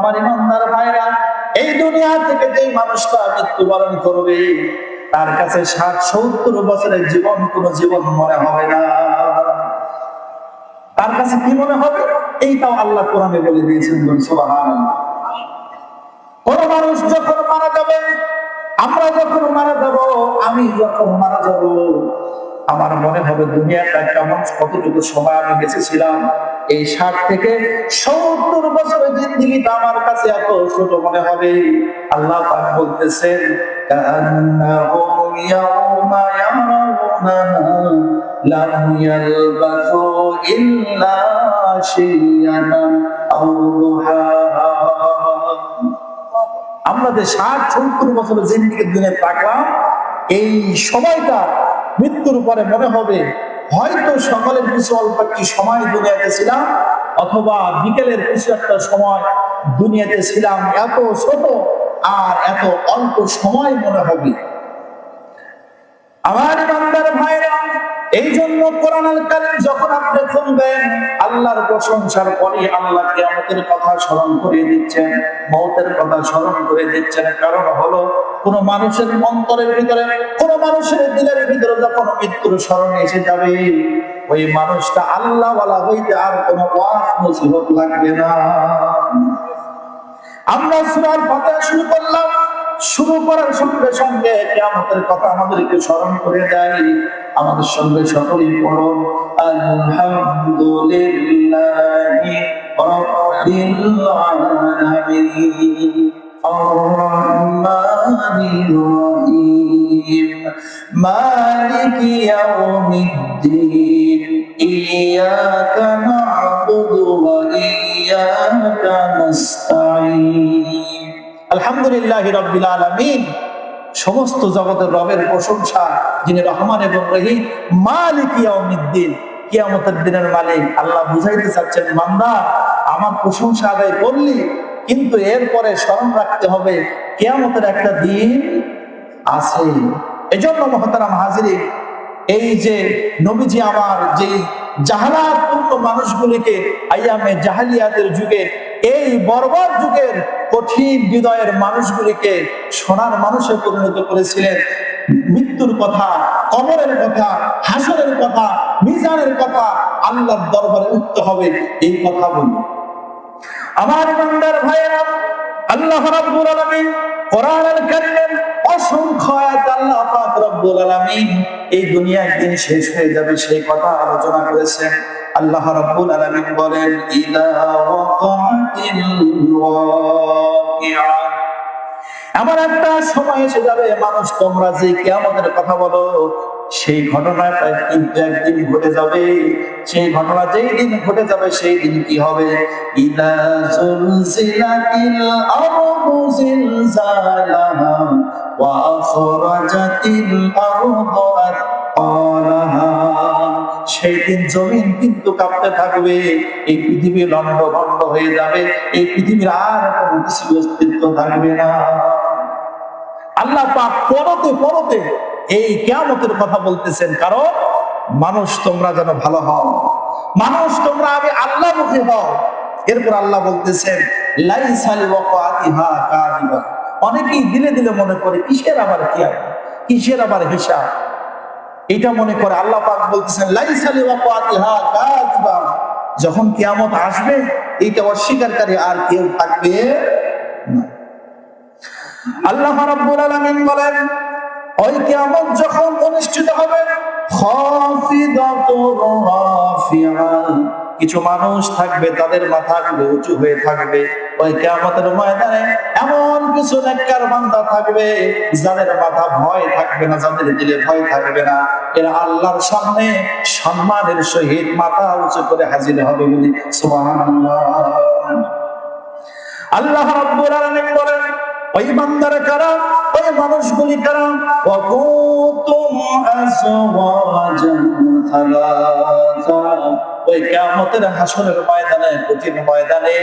আমার ইমানদার ভাইরা, এই দুনিয়া থেকে যেই মানুষটা মৃত্যুবরণ করবে তার কাছে 60-70 বছরের জীবন কোন জীবন মনে হবে না। তার কাছে কি মনে হবে? এইটাও আল্লাহ কোরআনে বলে দিয়েছেন, সুবহানাল্লাহ। কোন মানুষ যখন মারা যাবে, আমরা যখন মারা যাব, আমি যখন মারা যাব, আমার মনে হবে দুনিয়াটা কেমন, কতটুকু সময় আমি বেঁচেছিলাম। এই 60 থেকে 70 বছরের জিন্দেগিটা আমার কাছে এত ছোট মনে হবে। আল্লাহ পাক বলতেছেন, কান্নাহুম ইয়াওমা ইয়ারাউনা লাম ইয়ালবাসু ইল্লা শিয়ানান আও দুহাহা। আমরা যে 60-70 বছরের জিন্দেগির দিনে থাকলাম, এই সময়টা মৃত্যুর পরে মনে হবে হয়তো সকালের কিছু অল্প একটি সময় দুনিয়াতে ছিলাম, অথবা বিকেলের কিছু একটা সময় দুনিয়াতে ছিলাম। এত ছোট আর এত অল্প সময় মনে হবে। আমার ইমানদার ভাইরা, এই জন্য কোরআনুল কারীম যখন আপনি শুনবেন, আল্লাহর প্রশংসার পরে আল্লাহ কিয়ামতের কথা স্মরণ করে দিচ্ছেন, মওতের কথা স্মরণ করে দিচ্ছেন। কারণ হলো, কোন মানুষের অন্তরের ভিতরে, কোন মানুষের দিলের ভিতরে যখন মৃত্যুর স্মরণ এসে যাবে, ওই মানুষটা আল্লাহ ওয়ালা হইতে আর কোন ওয়াজ নসিহত লাগবে না। আমরা সূরা ফাতিহা শুরু করলাম, শুরু করার সঙ্গে সঙ্গে কিয়ামতের কথা আমাদেরকে স্মরণ করে দেয়। আমাদের সঙ্গে সকলেই পড়ুন, আলহামদুলিল্লাহি রাব্বিল আলামিন আর-রাহমানির রহিম মালিকি ইয়াউমিদ্দিন ইয়্যাকা না'বুদু ওয়া ইয়্যাকা নাস্তাঈন। আলহামদুলিল্লাহি রাব্বিল আলামিন, সমস্ত জগতের রবের প্রশংসা, যিনি রহমান এবং রহিম। মালিক ইয়াউমিদ্দিন, কিয়ামতের দিনের মালিক। আল্লাহ বুঝাইতে চাচ্ছেন, বান্দা আমার প্রশংসা আদায় করলি, কিন্তু এরপরে স্মরণ রাখতে হবে কিয়ামতের একটা দিন আছে। এজন্য মুহতারাম হাজিরিন, এই যে নবীজি আমার যেই জাহালাতপূর্ণ মানুষগুলিকে আইয়ামে জাহেলিয়াতের যুগে, এই বর্বর যুগের কঠিন হৃদয়ের মানুষগুলিকে সোনার মানুষে পরিণত করেছিলেন, মৃত্যুর কথা, কবরের কথা, হাসরের কথা, মিজানের কথা, আল্লাহর দরবারে উঠতে হবে, এই কথা বলি। আমার ইমানদার ভাইয়েরা, আল্লাহ রাব্বুল আলামিন কোরআনুল কারীমের অসংখ্য আয়াত আল্লাহ পাক রব্বুল আলামিন এই দুনিয়া একদিন শেষ হয়ে যাবে সেই কথা আলোচনা করেছেন। আল্লাহ রাব্বুল আলামিন বলেন, ইযা ওয়াকাতিল ওয়াকিআ, এমন একটা সময় এসে যাবে, মানুষ তোমরা যে কিয়ামতের কথা বলো, সেই ঘটনাটা কিন্তু একদিন ঘটে যাবে। সেই ঘটনা যেই দিন ঘটে যাবে, সেই দিন কি হবে? ইযা যুলজিলাতিল আরদু জিলজালাহা ওয়া আখরাজাতিল আরদু আথকালাহা। সেই দিন জমিন কিন্তু কাঁপতে থাকবে, এই পৃথিবী লন্ডভন্ড হয়ে যাবে, এই পৃথিবীর আর কোনো কিছু অস্তিত্ব থাকবে না। আল্লাহ পাক পরতে পরতে এই কিয়ামতের কথা বলতেছেন, কারণ মানুষ তোমরা যেন ভালো হও, মানুষ তোমরা আমি আল্লাহ মুখী হও। এরপর আল্লাহ বলতেছেন, লাইসা লিওয়াকাতিহা কাযিবা। অনেকেই দিলে দিলে মনে করে কিসের আবার কিয়ামত, কিসের আবার হিসাব, এটা মনে করে। আল্লাহ পাক বলতেছেন, লাইসা লিওয়াকাতিহা কাযিবা, যখন কিয়ামত আসবে এইটা অস্বীকারী আর কেউ থাকবে না। আল্লাহ রাব্বুল আলামিন বলেন, ওই কিয়ামত যখন অনুষ্ঠিত হবে, খাফিদাতুর রাফিআ, কিছু মানুষ থাকবে তাদের মাথাগুলো উঁচু হয়ে থাকবে। ওই কিয়ামতের ময়দানে এমন কিছু নেককার বান্দা থাকবে যাদের মাথা ভয় থাকবে না, যাদের দিলে ভয় থাকবে না। এরা আল্লাহর সামনে সম্মানের সহিত মাথা উঁচু করে হাজির হবে বলি সুবহানাল্লাহ। আল্লাহ রাব্বুল আলামিন বলেন, ওই বান্দারা কারা, ওই মানুষগুলি কারা? ওয়াকুতুম আযওয়াজান সালাসা, ওই কিয়ামতের হাসরের ময়দানে, কঠিন ময়দানে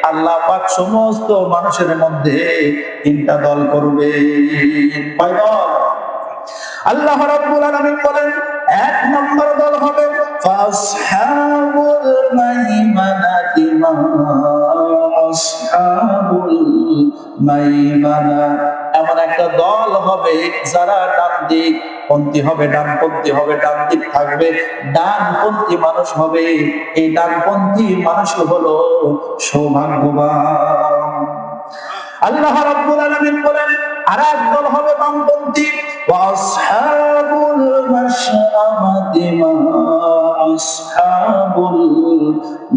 আল্লাহ পাক সমস্ত মানুষের মধ্যে তিনটা দল করবে। কয় দল? আল্লাহ রাব্বুল আলামিন বলেন, এক নম্বর দল হবে ফাসহাবুল মাইমানাতি মা আসহাবুল মাইমানা, এমন একটা দল হবে যারা ডান দিক পন্থী হবে, ডানপন্থী হবে, ডান দিক থাকবে, ডানপন্থী মানুষ হবে। এই ডানপন্থী মানুষ হলো সৌভাগ্যবান। আল্লাহ রাব্বুল আলামিন বলেন, আর এক দল হবে বামপন্থী, ওয়াসহাবুল মাশআমাতি মা আসহাবুল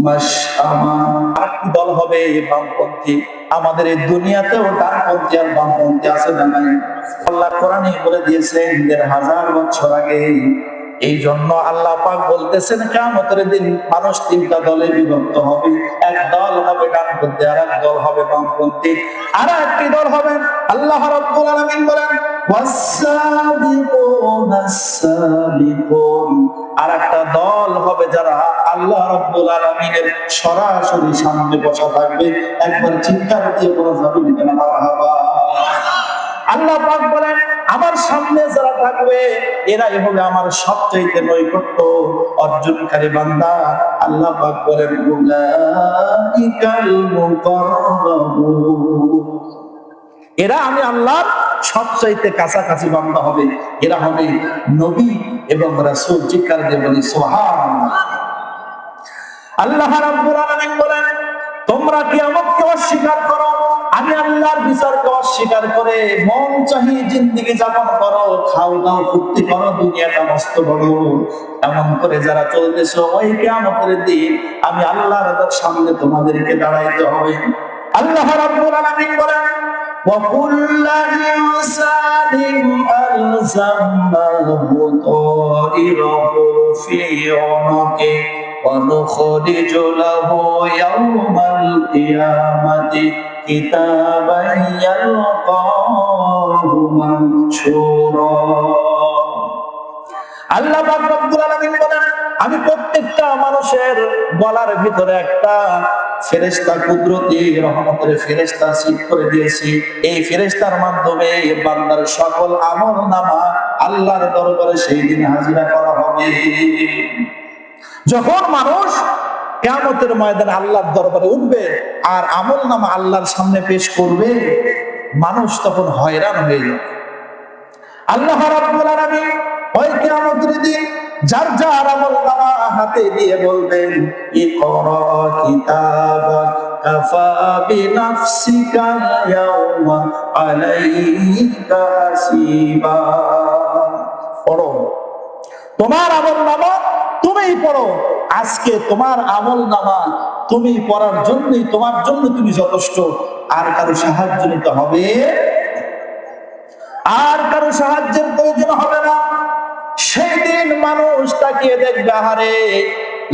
মাশআমা, আরেকটি দল হবে বামপন্থী। আমাদের এই দুনিয়াতেও ডানপন্থী আর বামপন্থী আছে না নাই? আল্লাহ কোরআনে বলে দিয়েছেন ১,৫০০ বছর আগে। এই জন্য আল্লাহ পাক বলতেছেন কিয়ামতের দিন মানুষ তিনটা দলে বিভক্ত হবে। এক দল হবে ডানপন্থী, আর এক দল হবে বামপন্থী, আর একটি দল হবে আল্লাহ রাব্বুল আলামিন বলেন ওয়াস-সাবিকুনাস সাবিকুন, আর একটা দল হবে যারা আল্লাহ রাব্বুল আলামিনের সরাসরি সামনে বসা থাকবে। একবার চিৎকার দিয়ে বলা যাবে না মারহাবা। আল্লাহ পাক বলেন, আমার সামনে যারা থাকবে এরাই হবে আমার সবচেয়ে নৈকট্য অর্জনকারী বান্দা। আল্লাহ পাক বলেন উলাইকাল মুকাররাবুন, এরা আমি আল্লাহর সবচেয়ে কাছাকাছি বান্দা হবে। এরা হবে নবী এবং রাসূল। চিৎকার দিয়ে বলি সুবহানাল্লাহ। আল্লাহ রাব্বুল আলামিন বলেন, তোমরা কিয়ামতকে অস্বীকার করো, আমি আল্লাহর বিচারকে অস্বীকার করে মন চাহি জিন্দেগি যাপন করো, খাও দাও ফুর্তি করো, দুনিয়াটা মস্ত বড়, এমন করে যারা চলতেছো, ওই কিয়ামতের দিন আমি আল্লাহর সামনে তোমাদেরকে দাঁড়াইতে হবে। আল্লাহ রাব্বুল আলামিন বলেন وَكُلَّ إِنسَانٍ أَلْزَمْنَاهُ طَائِرَهُ فِي عُنُقِهِ وَنُخْرِجُ لَهُ يَوْمَ الْقِيَامَةِ كِتَابًا يَلْقَاهُ مَنشُورًا। আল্লাহ পাক রব্বুল আলামিন বলেন, আমি প্রত্যেকটা মানুষের গলার ভিতরে একটা ফেরেশতা, কুদরতি রহমতের ফেরেশতা সিট করে দিয়েছি। এই ফেরেশতার মাধ্যমে বান্দার সকল আমলনামা আল্লাহর দরবারে সেই দিন হাজিরা করা হবে। যখন মানুষ কিয়ামতের ময়দানে আল্লাহর দরবারে উঠবে আর আমলনামা আল্লাহর সামনে পেশ করবে, মানুষ তখন হয়রান হয়ে যাবে। আল্লাহ রাব্বুল আলামিন ওই কিয়ামতের দিন যার যার আমলনামা হাতে দিয়ে বলবেন, ইকরা কিতাবাক কাফা বিনাফসিকা ইয়াওমা আলাইকা হাসিবা, পড়ো তোমার আমলনামা তুমিই পড়ো। আজকে তোমার আমলনামা তুমি পড়ার জন্যই, তোমার জন্য তুমি যথেষ্ট, আর কারো সাহায্য নিতে হবে, আর কারো সাহায্যের প্রয়োজন হবে না। সেই দিন মানুষ তাকিয়ে দেখবে, আহারে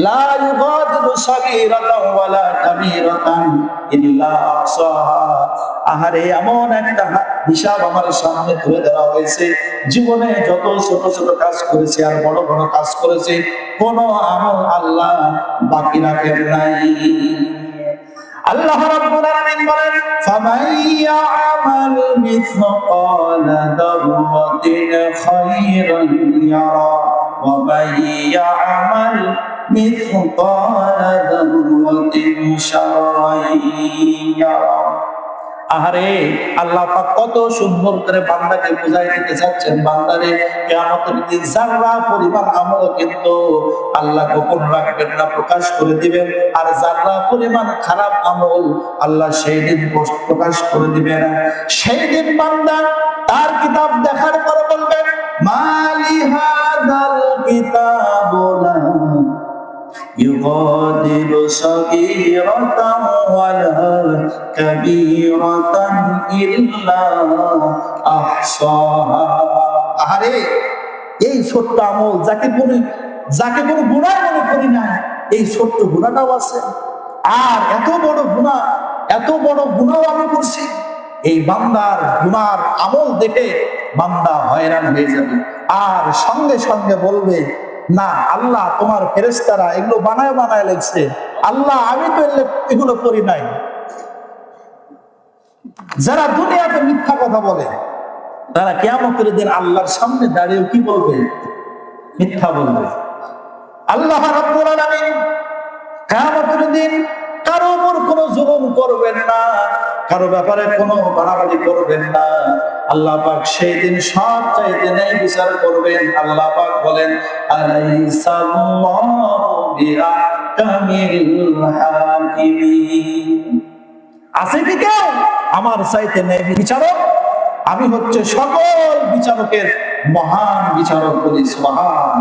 লা ইউগাদিরু সাগীরাতান ওয়ালা কাবীরাতান ইল্লা আহসাহা, আহারে এমন একটা হিসাব আমার সামনে তুলে দেওয়া হয়েছে, জীবনে যত ছোট ছোট কাজ করেছে আর বড় বড় কাজ করেছে, কোনো আমল আল্লাহ বাকি রাখেন নাই। আল্লাহ রাব্বুল আলামিন বলেন, ফামান ইয়া'মাল মিসকালা দাররাতিন খায়রান ইয়ারা ওয়া মান ইয়া'মাল মিসকালা দাররাতিন শাররান ইয়ারা। আহারে আল্লাহ পাক কত সুন্দর করে বান্দাকে বুঝাই দিতে চাচ্ছেন, বান্দারে কিয়ামতের দিন যারা পরিমাণ আমল কিন্তু আল্লাহ গোপন রাখবেন না, প্রকাশ করে দিবেন, আর যারা পরিমাণ খারাপ আমল আল্লাহ সেই দিন প্রকাশ করে দিবেন। সেই দিন বান্দা তার কিতাব দেখার পরে বলবেন, মালি হাদাল কিতাবুনা ইউগাদিরু সাগীরাতান ওয়ালা কাবীরাতান ইল্লা আহসাহা। আরে এই ছোট্ট আমল যাকে কোনো গুনাহ মনে করি না, এই ছোট্ট গুনাহটাও আছে, আর এত বড় গুনাহ আমি করছি। এই বান্দার গুনার আমল দেখে বান্দা হয়রান হয়ে যাবে, আর সঙ্গে সঙ্গে বলবে, না আল্লাহ তোমার ফেরেশতারা এগুলো বানায় বানায় লিখছে, আল্লাহ আমি তো এগুলো করি নাই। যারা দুনিয়াতে মিথ্যা কথা বলে, তারা কিয়ামতের দিন আল্লাহর সামনে দাঁড়িয়ে কি বলবে? মিথ্যা বলবে। আল্লাহ রাব্বুল আলামিন কিয়ামতের দিন কারো উপর কোনো জুলুম করবেন না, কারো ব্যাপারে কোনো বাড়াবাড়ি করবেন না। আল্লাহ পাক সেই দিন সব চাইতে ন্যায় বিচার করবেন। আল্লাহ পাক বলেন, আলাইসাল্লাহু বিআহকামিল হাকিমিন। আছে কি কেউ আমার চাইতে ন্যায় বিচারক? আমি হচ্ছে সকল বিচারকের মহান বিচারক। বলি সুবহান।